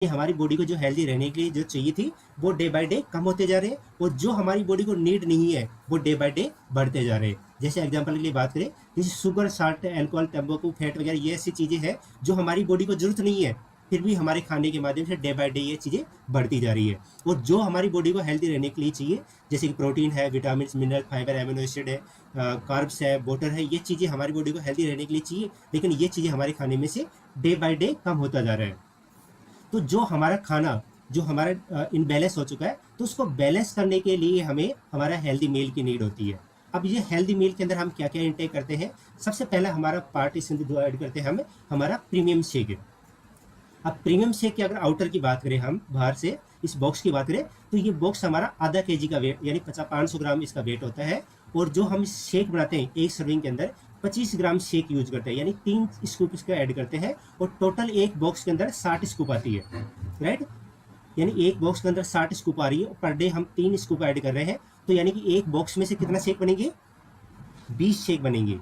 कि हमारी बॉडी को जो हेल्दी रहने के लिए जो चाहिए थी वो डे बाय डे कम होते जा रहे हैं, और जो हमारी बॉडी को नीड नहीं है वो डे बाय डे बढ़ते जा रहे हैं। जैसे एग्जांपल के लिए बात करें, जैसे शुगर, साल्ट, अल्कोहल, तंबाकू, फैट वगैरह, ये ऐसी चीज़ें हैं जो हमारी बॉडी को जरूरत नहीं है, फिर भी हमारे खाने के माध्यम से डे बाय डे ये चीज़ें बढ़ती जा रही है। और जो हमारी बॉडी को हेल्दी रहने के लिए चाहिए, जैसे कि प्रोटीन है, vitamin, mineral, fibre, amino acid है, कार्ब्स है, वाटर है, ये चीज़ें हमारी बॉडी को हेल्दी रहने के लिए चाहिए, लेकिन ये चीज़ें हमारे खाने में से डे बाय डे कम होता जा रहा है। तो जो हमारा खाना जो हमारा इनबैलेंस हो चुका है, तो उसको बैलेंस करने के लिए हमें हमारा हेल्दी मील की नीड होती है। अब ये हेल्दी मील के अंदर हम क्या क्या इंटेक करते हैं, सबसे पहला हमारा पार्ट इसके अंदर जो ऐड करते हैं हम, हमारा प्रीमियम शेक। अब प्रीमियम शेक की अगर आउटर की बात करें, हम बाहर से इस बॉक्स की बात करें, तो ये बॉक्स हमारा आधा केजी का वेट यानी 500 ग्राम इसका वेट होता है। और जो हम शेक बनाते हैं एक सर्विंग के अंदर 25 ग्राम शेक यूज करते हैं, यानी 3 स्कूप इसका ऐड करते हैं, और टोटल एक बॉक्स के अंदर 60 स्कूप आती है, राइट। यानी एक बॉक्स के अंदर 60 स्कूप आ रही है, पर डे हम 3 स्कूप ऐड कर रहे हैं, तो यानी कि एक बॉक्स में से कितना शेक बनेंगे, 20 शेक बनेंगे,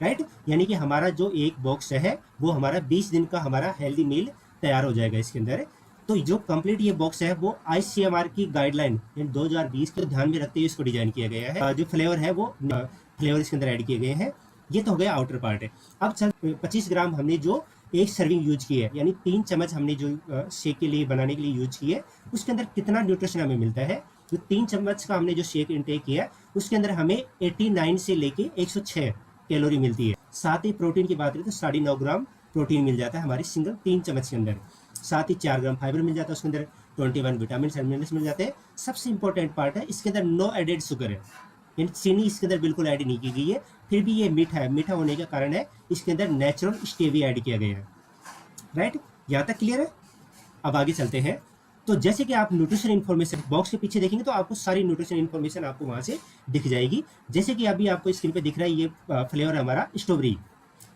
राइट। यानी कि हमारा जो एक बॉक्स है वो हमारा 20 दिन का हमारा हेल्दी मील तैयार हो जाएगा इसके अंदर। तो जो कंप्लीट ये बॉक्स है वो ICMR की गाइडलाइन 2020 को ध्यान में रखते हुए इसको डिजाइन किया गया है। जो फ्लेवर है वो फ्लेवर इसके अंदर ऐड किए गए हैं। ये तो हो गया आउटर पार्ट है। अब चल 25 ग्राम हमने जो एक सर्विंग यूज की है, यानी 3 चम्मच हमने जो शेक के लिए बनाने के लिए यूज की है, उसके अंदर कितना न्यूट्रिशन हमें मिलता है। जो 3 चम्मच का हमने जो शेक इंटेक किया है, उसके अंदर हमें 89 से लेके 106 कैलोरी मिलती है। साथ ही प्रोटीन की बात करें तो 9.5 ग्राम प्रोटीन मिल जाता है हमारी सिंगल 3 चम्मच के अंदर। साथ ही 4 ग्राम फाइबर मिल जाता है उसके अंदर, 21 विटामिन एंड मिनरल्स मिल जाते हैं। सबसे इंपॉर्टेंट पार्ट है, इसके अंदर नो एडेड शुगर है, यानी चीनी इसके अंदर बिल्कुल ऐड नहीं की गई है। फिर भी ये मीठा है, मीठा होने का कारण है इसके अंदर नेचुरल स्टेविया ऐड किया गया है, राइट। यहाँ तक क्लियर है। अब आगे चलते हैं। तो जैसे कि आप न्यूट्रिशन इन्फॉर्मेशन बॉक्स के पीछे देखेंगे तो आपको सारी न्यूट्रिशन इन्फॉर्मेशन आपको वहाँ से दिख जाएगी। जैसे कि अभी आपको स्क्रीन पे दिख रहा है, ये फ्लेवर हमारा स्ट्रॉबेरी।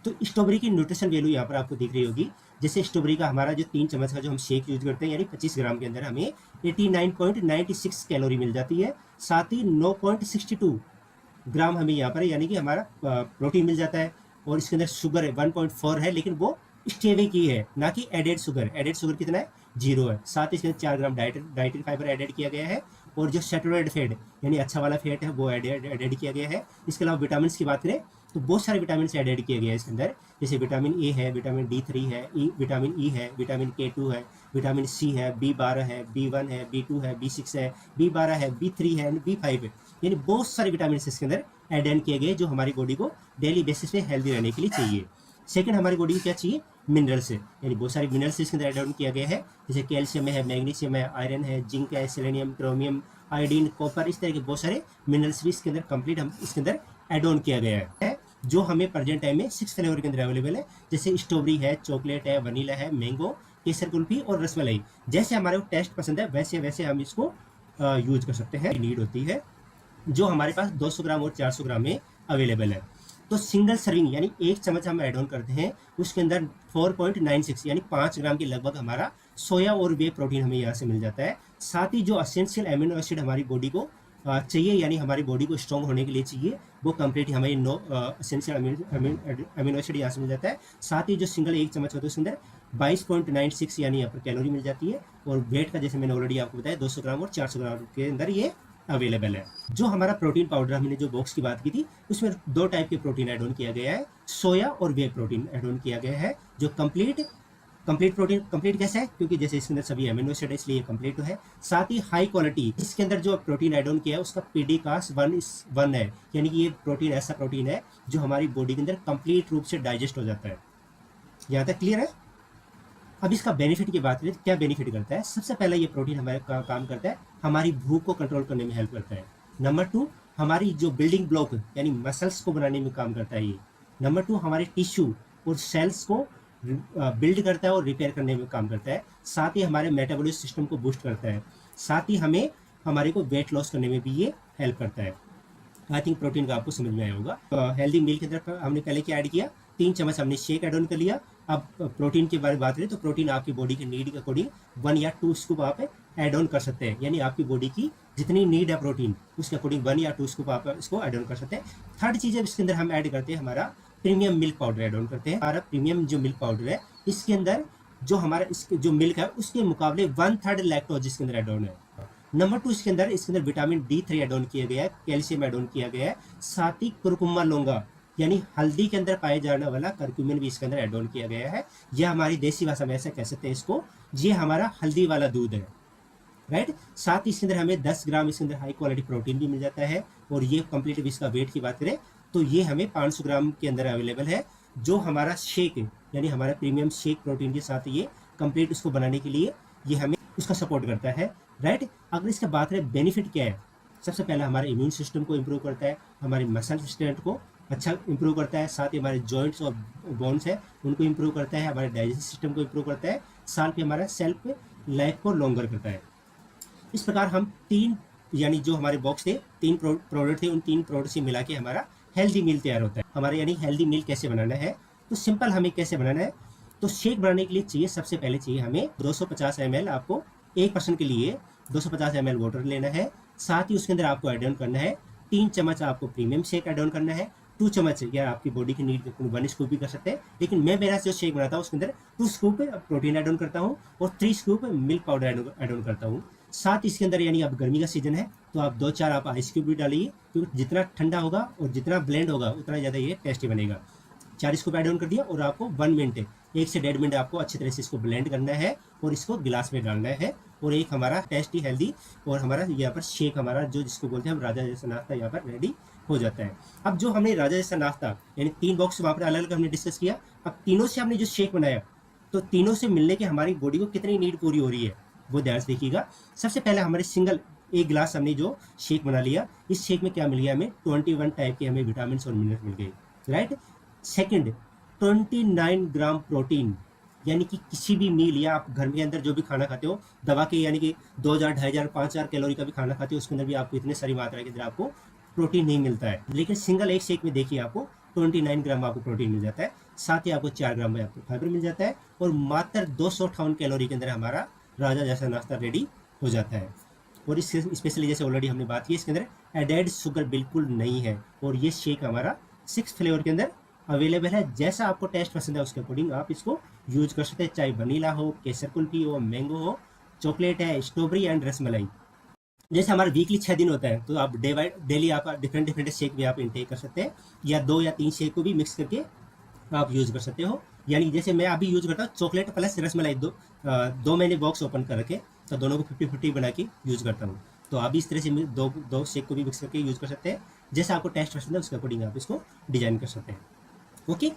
तो स्ट्रॉबेरी की न्यूट्रिशन वैल्यू यहाँ पर आपको दिख रही होगी। जैसे स्ट्रॉबेरी का हमारा जो 3 चम्मच का जो हम शेक यूज करते हैं, यानी 25 ग्राम के अंदर हमें 89.96 कैलोरी मिल जाती है। साथ ही 9.62 ग्राम हमें यहाँ पर यानी कि हमारा प्रोटीन मिल जाता है। और इसके अंदर शुगर है 1.4 है, लेकिन वो स्टेवे की है, ना कि एडेड शुगर। एडेड शुगर कितना है, 0 है। साथ ही इसके अंदर 4 ग्राम डाइटरी फाइबर एडेड किया गया है। और जो सैचुरेटेड फैट यानी अच्छा वाला फैट है वो एडेड किया गया है। इसके अलावा विटामिन की बात करें तो बहुत सारे विटामिन एडेड किए गए हैं इसके अंदर। जैसे विटामिन ए है, विटामिन D3 है, विटामिन ई है, विटामिन K2 है, विटामिन C है, B12 है, B1 है, B2 है, B6 है, B12 है, B3 है, B5 है। यानी बहुत सारे विटामिन इसके अंदर एड किए गए जो हमारी बॉडी को डेली बेसिस पे हेल्दी रहने के लिए चाहिए। सेकंड, हमारी बॉडी को क्या चाहिए, मिनरल्स है, यानी बहुत सारे मिनरल्स इसके अंदर एड ऑन किया गया है। जैसे कैल्शियम है, मैग्नीशियम है, आयरन है, जिंक है, सेलेनियम, क्रोमियम, आयोडीन, कॉपर, इस तरह के बहुत सारे मिनरल्स भी इसके अंदर कंप्लीट हम इसके अंदर एड ऑन किया गया है, जो हमें प्रेजेंट टाइम में 6 फ्लेवर के अंदर अवेलेबल है। जैसे स्ट्रॉबेरी है, चॉकलेट है, वनीला है, मैंगो, केसर कुल्फी और रसमलाई। जैसे हमारे को टेस्ट पसंद है वैसे वैसे हम इसको यूज कर सकते हैं। नीड होती है जो हमारे पास 200 ग्राम और 400 ग्राम में अवेलेबल है। तो सिंगल सर्विंग यानी 1 चम्मच हम ऐड ऑन करते हैं, उसके अंदर 4.96 यानी 5 ग्राम के लगभग हमारा सोया और वे प्रोटीन हमें यहाँ से मिल जाता है। साथ ही जो असेंशियल एमिनो एसिड हमारी बॉडी को चाहिए, यानी हमारी बॉडी को स्ट्रॉन्ग होने के लिए चाहिए, वो कंप्लीट हमें असेंशियल एमिनो एसिड यहाँ से मिल जाता है। साथ ही जो सिंगल 1 चम्मच होता है उसके अंदर 22.96 यानी यहाँ पर कैलोरी मिल जाती है। और वेट का जैसे मैंने ऑलरेडी आपको बताया 200 ग्राम और 400 ग्राम के अंदर ये अवेलेबल है। जो हमारा प्रोटीन पाउडर हमने जो बॉक्स की बात की थी उसमें 2 टाइप के प्रोटीन ऐड ऑन किया गया है, सोया और वे प्रोटीन ऐड ऑन किया गया है। जो कंप्लीट प्रोटीन, कंप्लीट कैसे है, क्योंकि जैसे इसके अंदर सभी एमिनो एसिड है इसलिए ये कंप्लीट है। साथ ही हाई क्वालिटी, इसके अंदर जो प्रोटीन ऐड ऑन किया है उसका PDCAS 1 है, यानी कि ये प्रोटीन ऐसा प्रोटीन है जो हमारी बॉडी के अंदर कंप्लीट रूप से डाइजेस्ट हो जाता है। यहाँ तक क्लियर है। अब इसका बेनिफिट की बात करें तो क्या बेनिफिट करता है। सबसे पहले ये प्रोटीन हमारे काम करता है, हमारी भूख को कंट्रोल करने में हेल्प करता है। नंबर 2, हमारी जो बिल्डिंग ब्लॉक यानी मसल्स को बनाने में काम करता है ये। नंबर 2, हमारे टिश्यू और सेल्स को बिल्ड करता है और रिपेयर करने में काम करता है। साथ ही हमारे मेटाबॉलिज्म सिस्टम को बूस्ट करता है। साथ ही हमारे को वेट लॉस करने में भी ये हेल्प करता है। आई थिंक प्रोटीन का आपको समझ में आया होगा। हेल्दी मील के अंदर हमने पहले क्या ऐड किया, 3 चम्मच हमने शेक ऐड ऑन कर लिया। अब प्रोटीन के बारे में बात करें तो प्रोटीन आपकी बॉडी के नीड के अकॉर्डिंग 1 या 2 स्कूप आप ऐड ऑन कर सकते हैं, यानी आपकी बॉडी की जितनी नीड है प्रोटीन उसके अकॉर्डिंग 1 या 2 स्कूप आप इसको ऐड ऑन कर सकते हैं। थर्ड चीज़ है इसके अंदर हम ऐड करते हैं हमारा premium milk powder add on करते हैं। हमारा प्रीमियम जो मिल्क पाउडर है इसके अंदर जो हमारा इसके जो मिल्क है उसके मुकाबले 1/3 लैक्टोज इसके अंदर एड ऑन है। नंबर 2, इसके अंदर विटामिन D3 एड ऑन किया गया है, कैल्शियम एड ऑन किया गया है, साथ ही कुरकुमा लौंगा यानी हल्दी के अंदर पाए जाने वाला करक्यूमिन भी इसके अंदर एड ऑन किया गया है। यह हमारी देसी भाषा में ऐसे कह सकते हैं इसको, ये हमारा हल्दी वाला दूध है, राइट। साथ ही इसके अंदर हमें 10 ग्राम इसके अंदर हाई क्वालिटी प्रोटीन भी मिल जाता है। और ये कंप्लीट इसका वेट की बात करें तो ये हमें 500 ग्राम के अंदर अवेलेबल है, जो हमारा शेक यानी हमारा प्रीमियम शेक प्रोटीन के साथ ये कंप्लीट उसको बनाने के लिए ये हमें उसका सपोर्ट करता है, राइट। अगर इसका बात करें बेनिफिट क्या है, सबसे पहला हमारे इम्यून सिस्टम को इम्प्रूव करता है, हमारे मसल स्ट्रेंथ को अच्छा इंप्रूव करता है, साथ ही हमारे जॉइंट्स और बोन्स है उनको इम्प्रूव करता है, हमारे डाइजेस्टिव सिस्टम को इम्प्रूव करता है, साथ ही हमारा सेल्फ लाइफ को लॉन्गर करता है। इस प्रकार हम 3 यानी जो हमारे बॉक्स थे 3 प्रोडक्ट थे, उन 3 प्रोडक्ट से मिला के हमारा हेल्दी मील तैयार होता है। हमारे यानी हेल्दी मील कैसे बनाना है, तो सिंपल हमें कैसे बनाना है, तो शेक बनाने के लिए चाहिए सबसे पहले चाहिए हमें 250 ml, आपको एक पर्सन के लिए 250 ml वाटर लेना है। साथ ही उसके अंदर आपको एड ऑन करना है 3 चम्मच आपको प्रीमियम शेक एड ऑन करना है, 2 चम्मच या आपकी बॉडी की नीड 1 स्कूप भी कर सकते हैं, लेकिन मैं मेरा जो शेक बनाता हूँ उसके अंदर 2 स्कूप प्रोटीन एड ऑन करता हूँ और 3 scoop milk powder add on करता हूँ। साथ इसके अंदर यानी अब गर्मी का सीजन है तो आप 2-4 आप आइस क्यूब भी डालिए, क्योंकि जितना ठंडा होगा और जितना ब्लेंड होगा उतना ज़्यादा ये टेस्टी बनेगा। 4 स्कूप ऐड ऑन कर दिया और आपको 1 मिनट 1 से 1.5 मिनट आपको अच्छी तरह से इसको ब्लेंड करना है और इसको गिलास में डालना है। और एक हमारा टेस्टी हेल्दी और हमारा यहाँ पर शेक हमारा जो जिसको बोलते हैं हम राजा जैसा नाश्ता यहाँ पर रेडी हो जाता है। अब जो हमने राजा जैसा नाश्ता यानी 3 बॉक्स वहाँ पर अलग अलग हमने डिस्कस किया, अब तीनों से हमने जो शेक बनाया तो तीनों से मिलने के हमारी बॉडी को कितनी नीड पूरी हो रही है वो ध्यान से देखिएगा। सबसे पहले हमारे सिंगल 1 गिलास हमने जो शेक बना लिया, इस शेक में क्या मिल गया हमें 21 टाइप के हमें विटामिन और मिनरल्स मिल गए, राइट। सेकंड 29 ग्राम प्रोटीन, यानी कि किसी भी मील या आप घर के अंदर जो भी खाना खाते हो दवा के यानी कि 2000, 2500, 5000 कैलोरी का भी खाना खाते हो उसके अंदर भी आपको इतने सारी मात्रा के अंदर आपको प्रोटीन नहीं मिलता है, लेकिन सिंगल एक शेक में देखिए आपको 29 ग्राम आपको प्रोटीन मिल जाता है। साथ ही आपको 4 ग्राम में आपको फाइबर मिल जाता है और मात्र 258 कैलोरी के अंदर हमारा राजा जैसा नाश्ता रेडी हो जाता है। और इससे स्पेशली जैसे ऑलरेडी हमने बात की इसके अंदर एडेड शुगर बिल्कुल नहीं है और ये शेक हमारा 6 फ्लेवर के अंदर अवेलेबल है। जैसा आपको टेस्ट पसंद है उसके अकॉर्डिंग आप इसको यूज कर सकते हैं, चाहे वनीला हो, केसर कुल्फी हो, मैंगो हो, चॉकलेट है, स्ट्रॉबेरी एंड रसमलाई। जैसे हमारा वीकली 6 दिन होता है तो आप डेली आप डिफरेंट शेक भी आप इंटेक कर सकते हैं, या 2 या 3 शेक को भी मिक्स करके आप यूज कर सकते हो। यानी जैसे मैं अभी यूज करता हूँ चॉकलेट प्लस रसमलाई, दो मैंने बॉक्स ओपन कर रखे तो दोनों को 50-50 बना के यूज करता हूँ। तो आप इस तरह से दो शेक को भी मिक्स करके यूज कर सकते हैं, जैसा आपको टेस्ट पसंद है उसके अकॉर्डिंग आप इसको डिजाइन कर सकते हैं। ओके,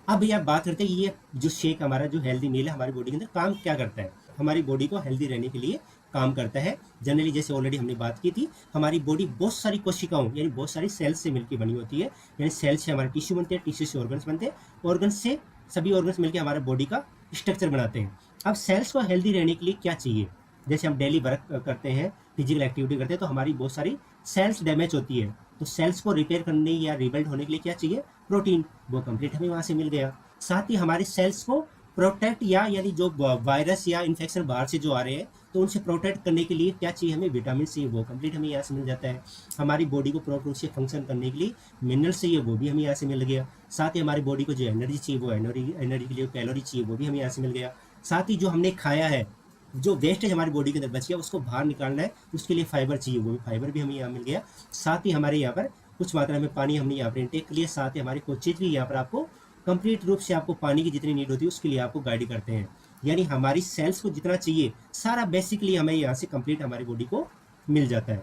अब ये बात करते हैं कि ये जो शेक हमारा जो हेल्दी मील है हमारी बॉडी के अंदर काम क्या करता है। हमारी बॉडी को हेल्दी रहने के लिए काम करता है। जनरली जैसे ऑलरेडी हमने बात की थी, हमारी बॉडी बहुत सारी कोशिकाओं यानी बहुत सारी सेल्स से मिलकर बनी होती है, यानी सेल्स से हमारे टिश्यू बनते हैं, टिश्यू से ऑर्गन्स बनते हैं, ऑर्गन्स से सभी ऑर्गन्स मिलकर हमारे बॉडी का स्ट्रक्चर बनाते हैं। अब सेल्स को हेल्दी रहने के लिए क्या चाहिए, जैसे हम डेली वर्क करते हैं, फिजिकल एक्टिविटी करते हैं तो हमारी बहुत सारी सेल्स डैमेज होती है, तो सेल्स को रिपेयर करने या रिबिल्ड होने के लिए क्या चाहिए, प्रोटीन, वो कंप्लीट हमें वहाँ से मिल गया। साथ ही हमारे सेल्स को प्रोटेक्ट यानी जो वायरस या इन्फेक्शन बाहर से जो आ रहे हैं तो उनसे प्रोटेक्ट करने के लिए क्या चाहिए हमें, विटामिन सी, वो कंप्लीट हमें यहाँ से मिल जाता है। हमारी बॉडी को प्रॉपर रूप से फंक्शन करने के लिए मिनरल चाहिए, वो भी हमें यहाँ से मिल गया। साथ ही हमारी बॉडी को जो एनर्जी चाहिए, वो एनर्जी के लिए कैलोरी चाहिए, वो भी हमें यहाँ से मिल गया। साथ ही जो हमने खाया है, जो वेस्टेज हमारी बॉडी के अंदर बच गया उसको बाहर निकालना है, उसके लिए फाइबर चाहिए, वो भी फाइबर भी हमें यहाँ मिल गया। साथ ही हमारे यहाँ पर कुछ मात्रा में पानी हमने यहाँ पर इंटेक कर लिया। साथ ही हमारी कुछ चीज़ भी यहाँ पर आपको कंप्लीट रूप से आपको पानी की जितनी नीड होती है उसके लिए आपको गाइड करते हैं, यानी हमारी सेल्स को जितना चाहिए सारा बेसिकली हमें यहाँ से कंप्लीट हमारी बॉडी को मिल जाता है,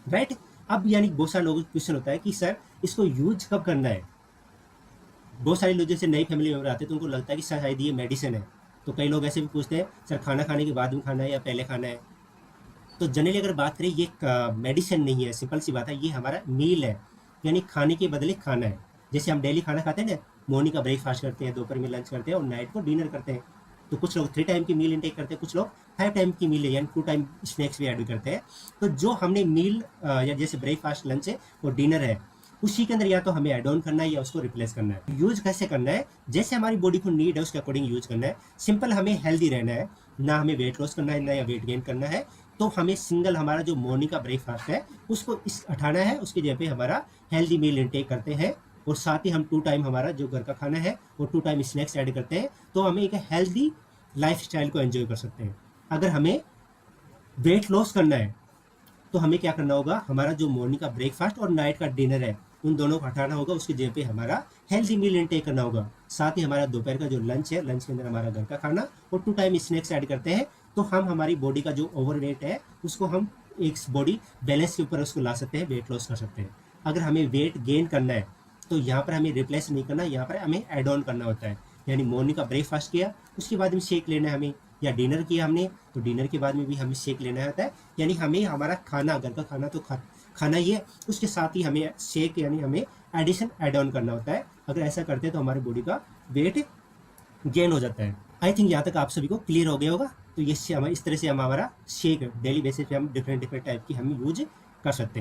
राइट। अब यानी बहुत सारे लोगों को क्वेश्चन होता है कि सर इसको यूज कब करना है। बहुत सारे लोग जैसे नई फैमिली मेंबर आते हैं तो उनको लगता है कि शायद ये मेडिसिन है, तो कई लोग ऐसे भी पूछते हैं सर खाना खाने के बाद में खाना है या पहले खाना है। तो जनरली अगर बात करें ये मेडिसिन नहीं है, सिंपल सी बात है, ये हमारा मील है, यानी खाने के बदले खाना है। जैसे हम डेली खाना खाते हैं ना, मॉर्निंग का ब्रेकफास्ट करते हैं, दोपहर में लंच करते हैं और नाइट को डिनर करते हैं। तो कुछ लोग 3 टाइम की मील इंटेक करते हैं, कुछ लोग 5 टाइम की मील यानी 2 टाइम स्नैक्स भी ऐड करते हैं। तो जो हमने मील या जैसे ब्रेकफास्ट, लंच है और डिनर है, उसी के अंदर या तो हमें ऐड ऑन करना है या उसको रिप्लेस करना है। यूज कैसे करना है, जैसे हमारी बॉडी को नीड है उसके अकॉर्डिंग यूज करना है। सिंपल हमें हेल्दी रहना है, ना हमें वेट लॉस करना है ना या वेट गेन करना है, तो हमें सिंगल हमारा जो मॉर्निंग का ब्रेकफास्ट है उसको हटाना है, उसके जगह पे हमारा हेल्दी मील इंटेक करते हैं। और साथ ही हम 2 टाइम हमारा जो घर का खाना है और 2 टाइम स्नैक्स ऐड करते हैं, तो हमें एक हेल्दी लाइफस्टाइल को एंजॉय कर सकते हैं। अगर हमें वेट लॉस करना है तो हमें क्या करना होगा, हमारा जो मॉर्निंग का ब्रेकफास्ट और नाइट का डिनर है उन दोनों को हटाना होगा, उसकी जगह पे हमारा हेल्थी मील इनटेक करना होगा। साथ ही हमारा दोपहर का जो लंच है, लंच के अंदर हमारा घर का खाना और 2 टाइम स्नैक्स ऐड करते हैं, तो हम हमारी बॉडी का जो ओवरवेट है उसको हम एक बॉडी बैलेंस के ऊपर उसको ला सकते हैं, वेट लॉस कर सकते हैं। अगर हमें वेट गेन करना है तो यहाँ पर हमें रिप्लेस नहीं करना, यहाँ पर हमें एड ऑन करना होता है। यानी मॉर्निंग का ब्रेकफास्ट किया, उसके बाद में शेक लेना है हमें, या डिनर किया हमने तो डिनर के बाद में भी हमें शेक लेना होता है। यानी हमें हमारा खाना, घर का खाना तो खाना ही है, उसके साथ ही हमें शेक यानी हमें एडिशन एड ऑन करना होता है। अगर ऐसा करते हैं तो हमारी बॉडी का वेट गेन हो जाता है। आई थिंक यहाँ तक आप सभी को क्लियर हो गया होगा। तो ये इस तरह से हम हमारा शेक डेली बेसिस पे हम डिफरेंट टाइप की हम यूज कर सकते हैं।